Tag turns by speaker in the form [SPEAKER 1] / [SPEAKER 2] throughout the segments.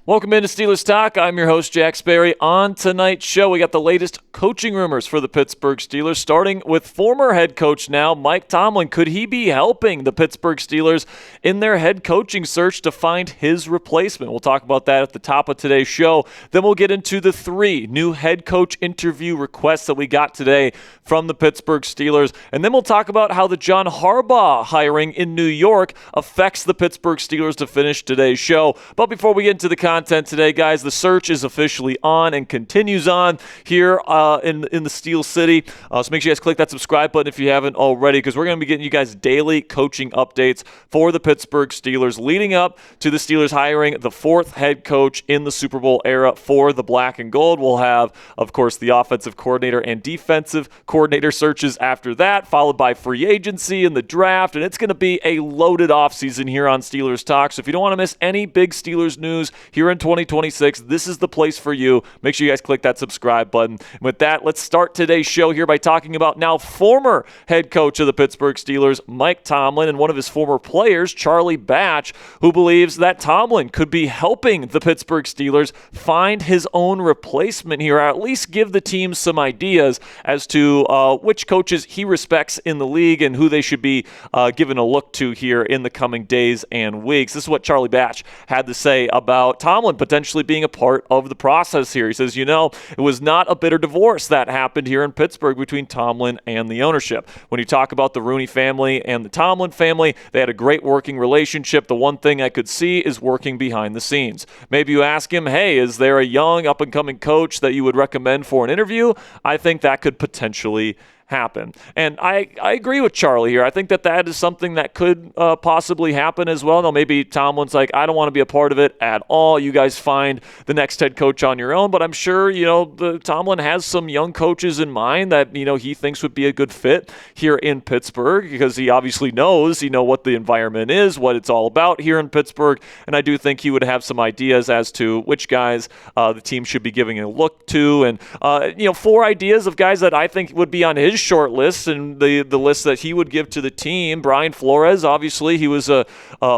[SPEAKER 1] Welcome into Steelers Talk. I'm your host, Jack Sperry. On tonight's show, we got the latest coaching rumors for the Pittsburgh Steelers, starting with former head coach now, Mike Tomlin. Could he be helping the Pittsburgh Steelers in their head coaching search to find his replacement? We'll talk about that at the top of today's show. Then we'll get into the 3 new head coach interview requests that we got today from the Pittsburgh Steelers. And then we'll talk about how the John Harbaugh hiring in New York affects the Pittsburgh Steelers to finish today's show. But before we get into the content today, guys, the search is officially on and continues on here in the Steel City. So make sure you guys click that subscribe button if you haven't already, because we're going to be getting you guys daily coaching updates for the Pittsburgh Steelers leading up to the Steelers hiring the 4th head coach in the Super Bowl era for the Black and Gold. We'll have, of course, the offensive coordinator and defensive coordinator searches after that, followed by free agency and the draft, and it's going to be a loaded offseason here on Steelers Talk. So if you don't want to miss any big Steelers news here in 2026, this is the place for you. Make sure you guys click that subscribe button. And with that, let's start today's show here by talking about now former head coach of the Pittsburgh Steelers, Mike Tomlin, and one of his former players, Charlie Batch, who believes that Tomlin could be helping the Pittsburgh Steelers find his own replacement here, or at least give the team some ideas as to which coaches he respects in the league and who they should be given a look to here in the coming days and weeks. This is what Charlie Batch had to say about Tomlin potentially being a part of the process here. He says, it was not a bitter divorce that happened here in Pittsburgh between Tomlin and the ownership. When you talk about the Rooney family and the Tomlin family, they had a great working relationship. The one thing I could see is working behind the scenes. Maybe you ask him, hey, is there a young up-and-coming coach that you would recommend for an interview? I think that could potentially happen. And I agree with Charlie here. I think that is something that could possibly happen as well. Now, maybe Tomlin's like, I don't want to be a part of it at all. You guys find the next head coach on your own. But I'm sure, Tomlin has some young coaches in mind that, he thinks would be a good fit here in Pittsburgh, because he obviously knows, what the environment is, what it's all about here in Pittsburgh. And I do think he would have some ideas as to which guys the team should be giving a look to. And, 4 ideas of guys that I think would be on his short list and the list that he would give to the team. Brian Flores, obviously, he was a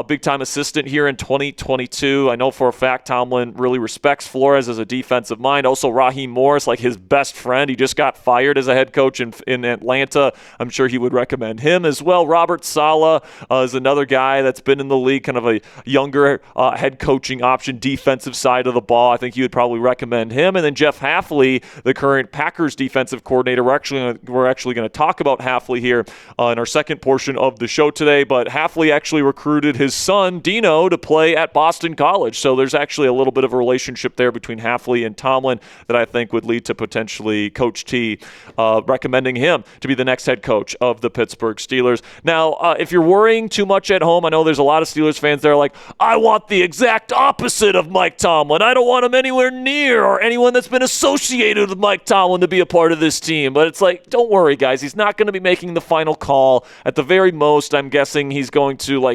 [SPEAKER 1] big-time assistant here in 2022. I know for a fact Tomlin really respects Flores as a defensive mind. Also, Raheem Morris, like his best friend. He just got fired as a head coach in Atlanta. I'm sure he would recommend him as well. Robert Saleh is another guy that's been in the league, kind of a younger head coaching option, defensive side of the ball. I think he would probably recommend him. And then Jeff Hafley, the current Packers defensive coordinator. We're actually going to talk about Hafley here in our second portion of the show today, but Hafley actually recruited his son, Dino, to play at Boston College. So there's actually a little bit of a relationship there between Hafley and Tomlin that I think would lead to potentially Coach T recommending him to be the next head coach of the Pittsburgh Steelers. Now, if you're worrying too much at home, I know there's a lot of Steelers fans that are like, I want the exact opposite of Mike Tomlin. I don't want him anywhere near or anyone that's been associated with Mike Tomlin to be a part of this team. But it's like, don't worry, guys. He's not going to be making the final call. At the very most, I'm guessing he's going to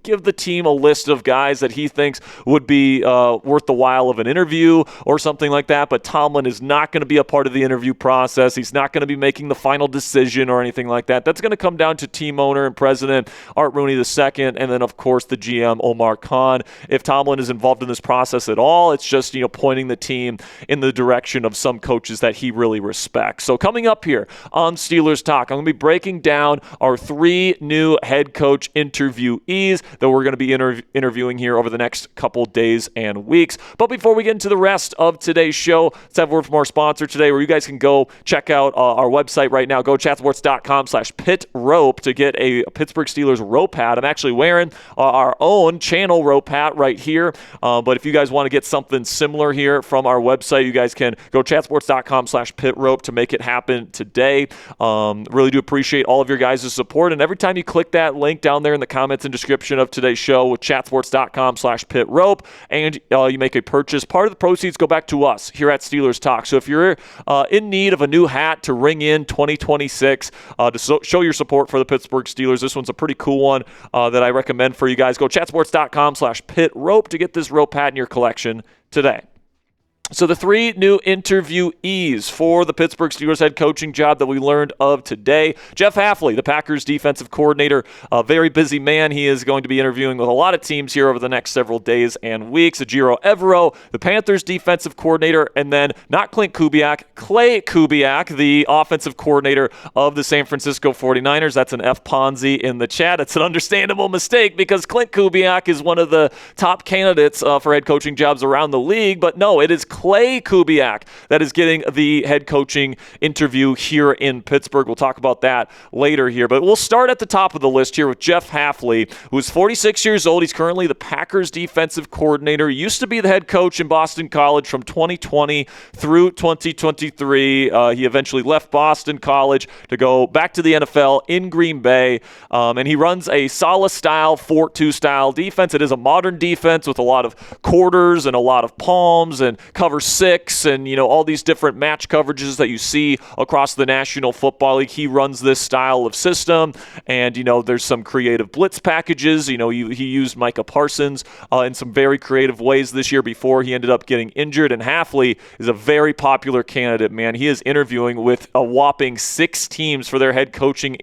[SPEAKER 1] give the team a list of guys that he thinks would be worth the while of an interview or something like that. But Tomlin is not going to be a part of the interview process. He's not going to be making the final decision or anything like that. That's going to come down to team owner and president Art Rooney II, and then of course the GM Omar Khan. If Tomlin is involved in this process at all, it's just pointing the team in the direction of some coaches that he really respects. So coming up here on Steelers Talk, I'm going to be breaking down our 3 new head coach interviewees that we're going to be interviewing here over the next couple days and weeks. But before we get into the rest of today's show, let's have a word from our sponsor today, where you guys can go check out our website right now. Go chatsports.com/pitrope to get a Pittsburgh Steelers rope hat. I'm actually wearing our own channel rope hat right here. But if you guys want to get something similar here from our website, you guys can go chatsports.com/pitrope to make it happen today. Really do appreciate all of your guys' support. And every time you click that link down there in the comments and description of today's show with chatsports.com/pitrope and you make a purchase, part of the proceeds go back to us here at Steelers Talk. So if you're in need of a new hat to ring in 2026 to show your support for the Pittsburgh Steelers, this one's a pretty cool one that I recommend for you guys. Go chatsports.com/pitrope to get this rope hat in your collection today. So the three new interviewees for the Pittsburgh Steelers head coaching job that we learned of today. Jeff Hafley, the Packers defensive coordinator, a very busy man. He is going to be interviewing with a lot of teams here over the next several days and weeks. Ejiro Evero, the Panthers defensive coordinator, and then not Klay Kubiak, the offensive coordinator of the San Francisco 49ers. That's an F Ponzi in the chat. It's an understandable mistake because Klay Kubiak is one of the top candidates for head coaching jobs around the league, but no, it is Klay Kubiak that is getting the head coaching interview here in Pittsburgh. We'll talk about that later here, but we'll start at the top of the list here with Jeff Hafley, who is 46 years old. He's currently the Packers defensive coordinator. He used to be the head coach in Boston College from 2020 through 2023. He eventually left Boston College to go back to the NFL in Green Bay, and he runs a Saleh style, 4-2 style defense. It is a modern defense with a lot of quarters and a lot of palms and cover six and, all these different match coverages that you see across the National Football League. He runs this style of system, and, there's some creative blitz packages. He used Micah Parsons in some very creative ways this year before he ended up getting injured, and Hafley is a very popular candidate, man. He is interviewing with a whopping 6 teams for their head coaching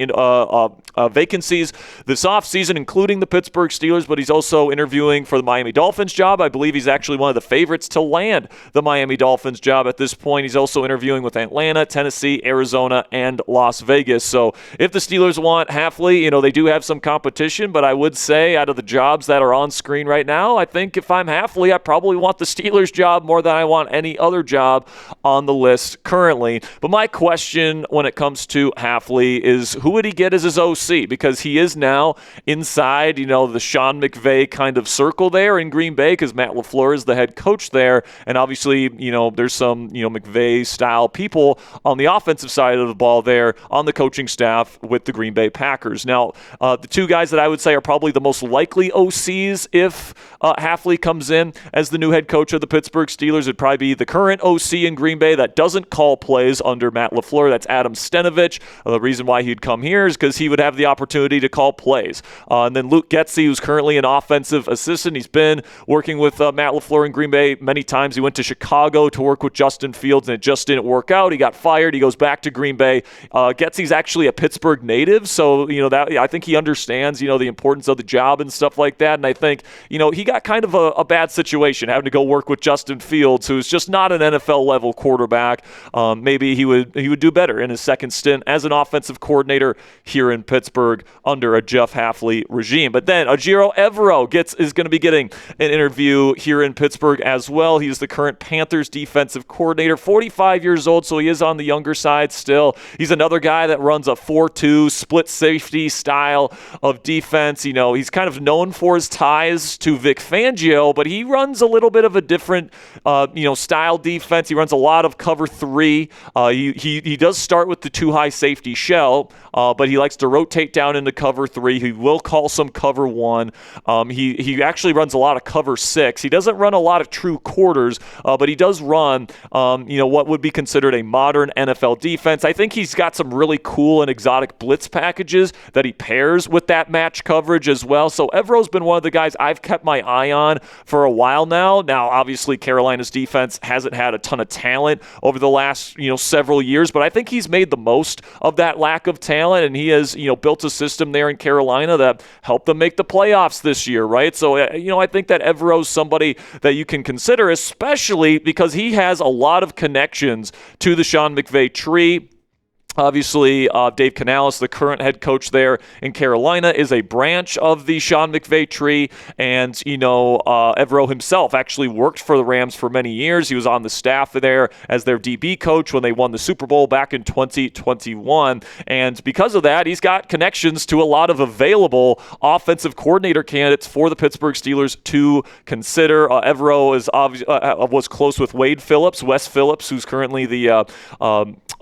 [SPEAKER 1] vacancies this offseason, including the Pittsburgh Steelers, but he's also interviewing for the Miami Dolphins job. I believe he's actually one of the favorites to land the Miami Dolphins job at this point. He's also interviewing with Atlanta, Tennessee, Arizona, and Las Vegas. So if the Steelers want Hafley, they do have some competition, but I would say out of the jobs that are on screen right now, I think if I'm Hafley, I probably want the Steelers job more than I want any other job on the list currently. But my question when it comes to Hafley is, who would he get as his OC? Because he is now inside, the Sean McVay kind of circle there in Green Bay, because Matt LaFleur is the head coach there. And obviously, there's some, McVay-style people on the offensive side of the ball there on the coaching staff with the Green Bay Packers. Now, the two guys that I would say are probably the most likely OCs if Hafley comes in as the new head coach of the Pittsburgh Steelers would probably be the current OC in Green Bay that doesn't call plays under Matt LaFleur. That's Adam Stenavich. The reason why he'd come here is because he would have the opportunity to call plays. And then Luke Getsy, who's currently an offensive assistant. He's been working with Matt LaFleur in Green Bay many times. He went to Chicago to work with Justin Fields, and it just didn't work out. He got fired. He goes back to Green Bay. Getsy's actually a Pittsburgh native, so that I think he understands the importance of the job and stuff like that. And I think he got kind of a bad situation having to go work with Justin Fields, who's just not an NFL level quarterback. Maybe he would do better in his second stint as an offensive coordinator here in Pittsburgh under a Jeff Hafley regime. But then Ejiro Evero is going to be getting an interview here in Pittsburgh as well. He's the current Panthers defensive coordinator, 45 years old, so he is on the younger side still. He's another guy that runs a 4-2 split safety style of defense. He's kind of known for his ties to Vic Fangio, but he runs a little bit of a different, style defense. He runs a lot of cover 3. He does start with the 2-high safety shell, but he likes to rotate down into cover 3. He will call some cover 1. He actually runs a lot of cover 6. He doesn't run a lot of true quarters, but he does run, what would be considered a modern NFL defense. I think he's got some really cool and exotic blitz packages that he pairs with that match coverage as well. So Evero's been one of the guys I've kept my eye on for a while now. Now, obviously, Carolina's defense hasn't had a ton of talent over the last, several years, but I think he's made the most of that lack of talent, and he has, built a system there in Carolina that helped them make the playoffs this year, right? So, I think that Evero's somebody that you can consider, especially because he has a lot of connections to the Sean McVay tree. Obviously, Dave Canales, the current head coach there in Carolina, is a branch of the Sean McVay tree. And, Evero himself actually worked for the Rams for many years. He was on the staff there as their DB coach when they won the Super Bowl back in 2021. And because of that, he's got connections to a lot of available offensive coordinator candidates for the Pittsburgh Steelers to consider. Evero was close with Wes Phillips, who's currently the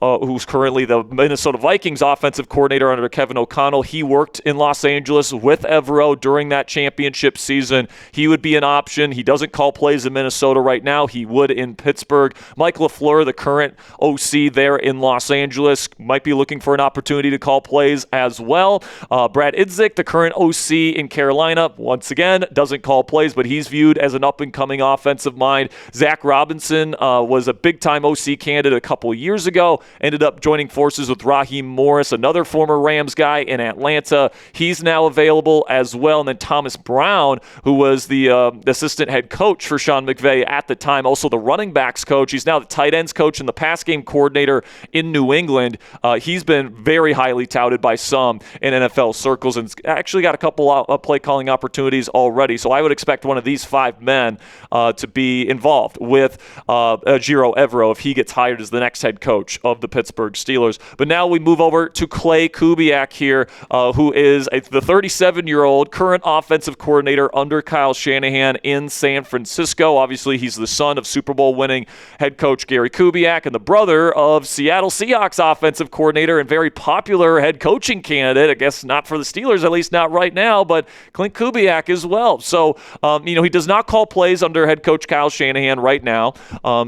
[SPEAKER 1] who's currently the Minnesota Vikings offensive coordinator under Kevin O'Connell. He worked in Los Angeles with Evero during that championship season. He would be an option. He doesn't call plays in Minnesota right now. He would in Pittsburgh. Mike LaFleur, the current OC there in Los Angeles, might be looking for an opportunity to call plays as well. Brad Idzik, the current OC in Carolina, once again, doesn't call plays, but he's viewed as an up-and-coming offensive mind. Zach Robinson was a big-time OC candidate a couple years ago, ended up joining forces with Raheem Morris, another former Rams guy in Atlanta. He's now available as well. And then Thomas Brown, who was the assistant head coach for Sean McVay at the time, also the running backs coach. He's now the tight ends coach and the pass game coordinator in New England. He's been very highly touted by some in NFL circles and actually got a couple of play calling opportunities already. So I would expect one of these 5 men to be involved with Ejiro Evero if he gets hired as the next head coach of the Pittsburgh Steelers. But now we move over to Klay Kubiak here, who is the 37-year-old current offensive coordinator under Kyle Shanahan in San Francisco. Obviously, he's the son of Super Bowl winning head coach Gary Kubiak and the brother of Seattle Seahawks offensive coordinator and very popular head coaching candidate. I guess not for the Steelers, at least not right now, but Klay Kubiak as well. So, he does not call plays under head coach Kyle Shanahan right now.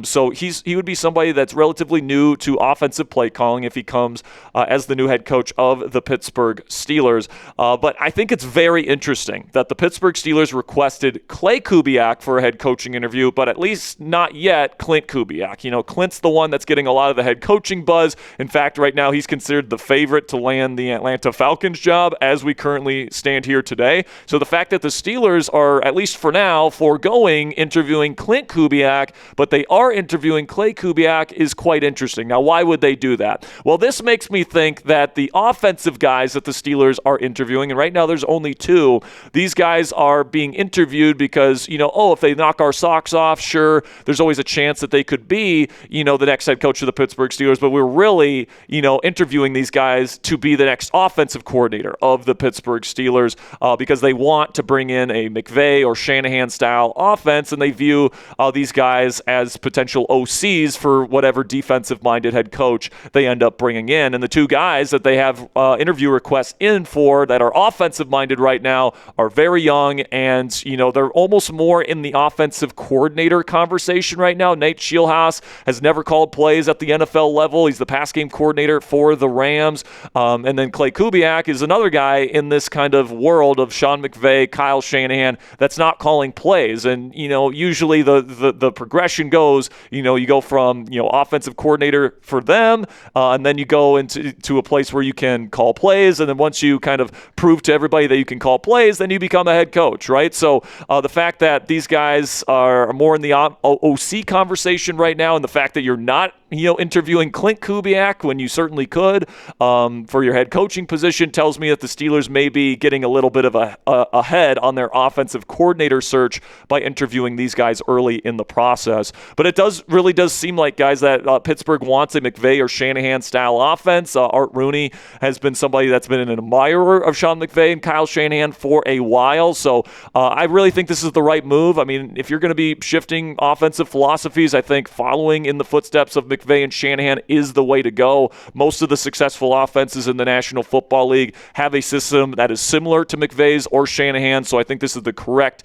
[SPEAKER 1] So he would be somebody that's relatively new to offensive play calling if he comes as the new head coach of the Pittsburgh Steelers. But I think it's very interesting that the Pittsburgh Steelers requested Klay Kubiak for a head coaching interview, but at least not yet Clint Kubiak. Clint's the one that's getting a lot of the head coaching buzz. In fact, right now he's considered the favorite to land the Atlanta Falcons job as we currently stand here today. So the fact that the Steelers are, at least for now, foregoing interviewing Clint Kubiak, but they are interviewing Klay Kubiak is quite interesting. Now, why would they do that? Well, this makes me think that the offensive guys that the Steelers are interviewing, and right now there's only 2, these guys are being interviewed because, if they knock our socks off, sure, there's always a chance that they could be, the next head coach of the Pittsburgh Steelers, but we're really, interviewing these guys to be the next offensive coordinator of the Pittsburgh Steelers because they want to bring in a McVay or Shanahan-style offense, and they view these guys as potential OCs for whatever defensive-minded head coach they end up bringing in. And the 2 guys that they have interview requests in for that are offensive-minded right now are very young, and, they're almost more in the offensive coordinator conversation right now. Nate Scheelhaas has never called plays at the NFL level. He's the pass game coordinator for the Rams. And then Klay Kubiak is another guy in this kind of world of Sean McVay, Kyle Shanahan, that's not calling plays. And, usually the progression goes, you go from, offensive coordinator for them, and then you go into a place where you can call plays. And then once you kind of prove to everybody that you can call plays, then you become a head coach, right? So the fact that these guys are more in the OC conversation right now, and the fact that you're not interviewing Clint Kubiak when you certainly could for your head coaching position tells me that the Steelers may be getting a little bit of a head on their offensive coordinator search by interviewing these guys early in the process. But it really does seem like, guys, that Pittsburgh wants a McVay or Shanahan-style offense. Art Rooney has been somebody that's been an admirer of Sean McVay and Kyle Shanahan for a while. So I really think this is the right move. I mean, if you're going to be shifting offensive philosophies, I think following in the footsteps of McVay and Shanahan is the way to go. Most of the successful offenses in the National Football League have a system that is similar to McVay's or Shanahan, so I think this is the correct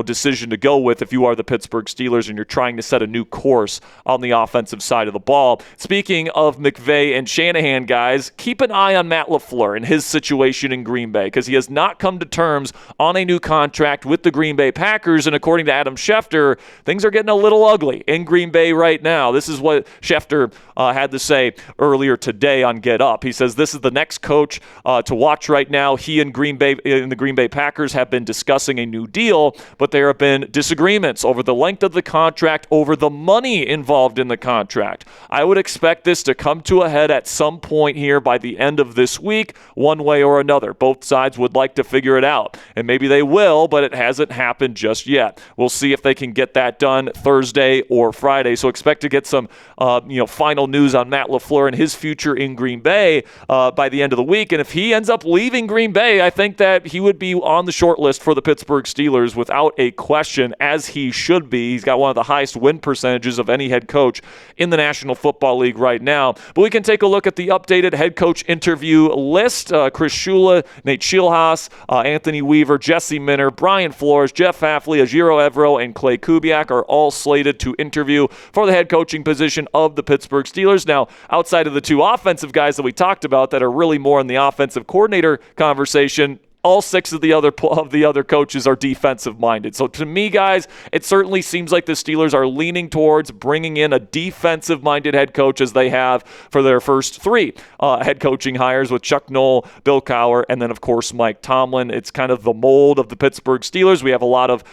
[SPEAKER 1] decision to go with if you are the Pittsburgh Steelers and you're trying to set a new course on the offensive side of the ball. Speaking of McVay and Shanahan, guys, keep an eye on Matt LaFleur and his situation in Green Bay because he has not come to terms on a new contract with the Green Bay Packers, and according to Adam Schefter, things are getting a little ugly in Green Bay right now. This is what Schefter had to say earlier today on Get Up. He says this is the next coach to watch right now. He and the Green Bay Packers have been discussing a new deal, but there have been disagreements over the length of the contract, over the money involved in the contract. I would expect this to come to a head at some point here by the end of this week, one way or another. Both sides would like to figure it out, and maybe they will, but it hasn't happened just yet. We'll see if they can get that done Thursday or Friday, so expect to get some final news on Matt LaFleur and his future in Green Bay by the end of the week. And if he ends up leaving Green Bay, I think that he would be on the short list for the Pittsburgh Steelers without a question, as he should be. He's got one of the highest win percentages of any head coach in the National Football League right now. But we can take a look at the updated head coach interview list. Chris Shula, Nate Schilhaas, Anthony Weaver, Jesse Minter, Brian Flores, Jeff Hafley, Ejiro Evero, and Klay Kubiak are all slated to interview for the head coaching position of the Pittsburgh Steelers. Now, outside of the two offensive guys that we talked about that are really more in the offensive coordinator conversation, all six of the other coaches are defensive-minded. So to me, guys, it certainly seems like the Steelers are leaning towards bringing in a defensive-minded head coach, as they have for their first three head coaching hires with Chuck Noll, Bill Cowher, and then, of course, Mike Tomlin. It's kind of the mold of the Pittsburgh Steelers. We have a lot of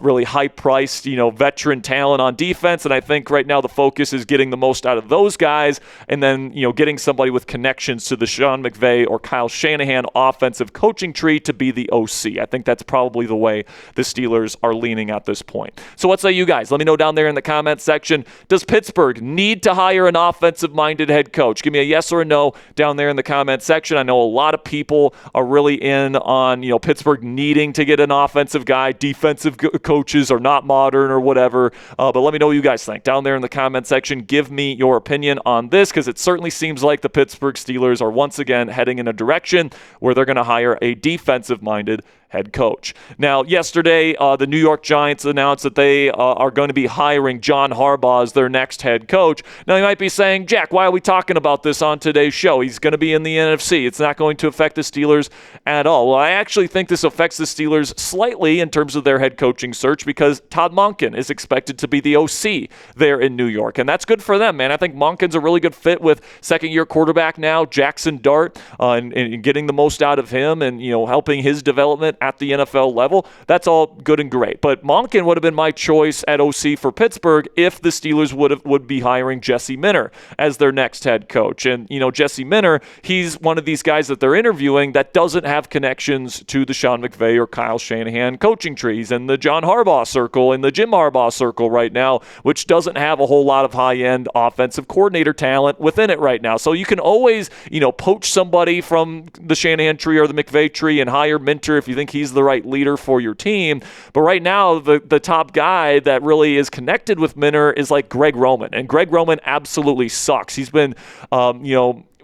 [SPEAKER 1] really high-priced, veteran talent on defense, and I think right now the focus is getting the most out of those guys and then, getting somebody with connections to the Sean McVay or Kyle Shanahan offensive coaching tree to be the OC. I think that's probably the way the Steelers are leaning at this point. So what say you guys? Let me know down there in the comments section. Does Pittsburgh need to hire an offensive-minded head coach? Give me a yes or a no down there in the comments section. I know a lot of people are really in on, Pittsburgh needing to get an offensive guy. Defensive coaches are not modern or whatever. But let me know what you guys think down there in the comments section. Give me your opinion on this, because it certainly seems like the Pittsburgh Steelers are once again heading in a direction where they're going to hire a defensive-minded head coach. Now, yesterday, the New York Giants announced that they are going to be hiring John Harbaugh as their next head coach. Now, you might be saying, Jack, why are we talking about this on today's show? He's going to be in the NFC. It's not going to affect the Steelers at all. Well, I actually think this affects the Steelers slightly in terms of their head coaching search, because Todd Monken is expected to be the OC there in New York, and that's good for them, man. I think Monken's a really good fit with second-year quarterback now, Jackson Dart, and getting the most out of him and, helping his development at the NFL level. That's all good and great. But Monken would have been my choice at OC for Pittsburgh if the Steelers would be hiring Jesse Minter as their next head coach. And, Jesse Minter, he's one of these guys that they're interviewing that doesn't have connections to the Sean McVay or Kyle Shanahan coaching trees and the John Harbaugh circle and the Jim Harbaugh circle right now, which doesn't have a whole lot of high-end offensive coordinator talent within it right now. So you can always, poach somebody from the Shanahan tree or the McVay tree and hire Minter if you think he's the right leader for your team. But right now, the top guy that really is connected with Minter is like Greg Roman. And Greg Roman absolutely sucks. He's been,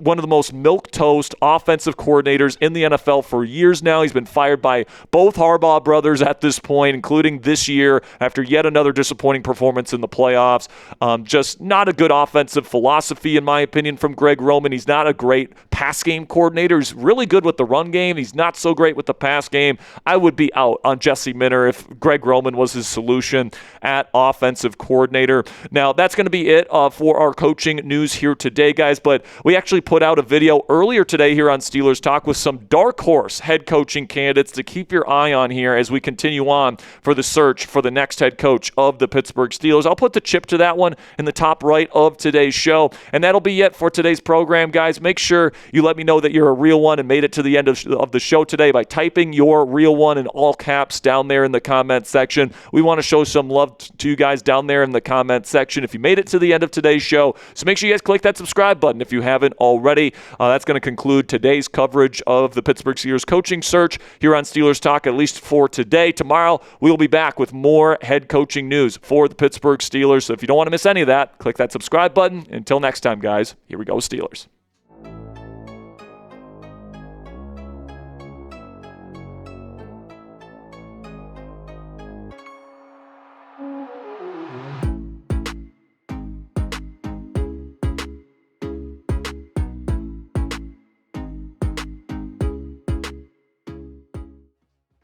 [SPEAKER 1] one of the most milquetoast offensive coordinators in the NFL for years now. He's been fired by both Harbaugh brothers at this point, including this year after yet another disappointing performance in the playoffs. Just not a good offensive philosophy, in my opinion, from Greg Roman. He's not a great pass game coordinator. He's really good with the run game. He's not so great with the pass game. I would be out on Jesse Minter if Greg Roman was his solution at offensive coordinator. Now, that's going to be it for our coaching news here today, guys. But we actually put out a video earlier today here on Steelers Talk with some dark horse head coaching candidates to keep your eye on here as we continue on for the search for the next head coach of the Pittsburgh Steelers. I'll put the chip to that one in the top right of today's show. And that'll be it for today's program, guys. Make sure you let me know that you're a real one and made it to the end of the show today by typing your real one in all caps down there in the comment section. We want to show some love to you guys down there in the comment section if you made it to the end of today's show. So make sure you guys click that subscribe button if you haven't already. That's going to conclude today's coverage of the Pittsburgh Steelers coaching search here on Steelers Talk, at least for today. Tomorrow, we'll be back with more head coaching news for the Pittsburgh Steelers. So if you don't want to miss any of that, click that subscribe button. Until next time, guys, here we go, Steelers.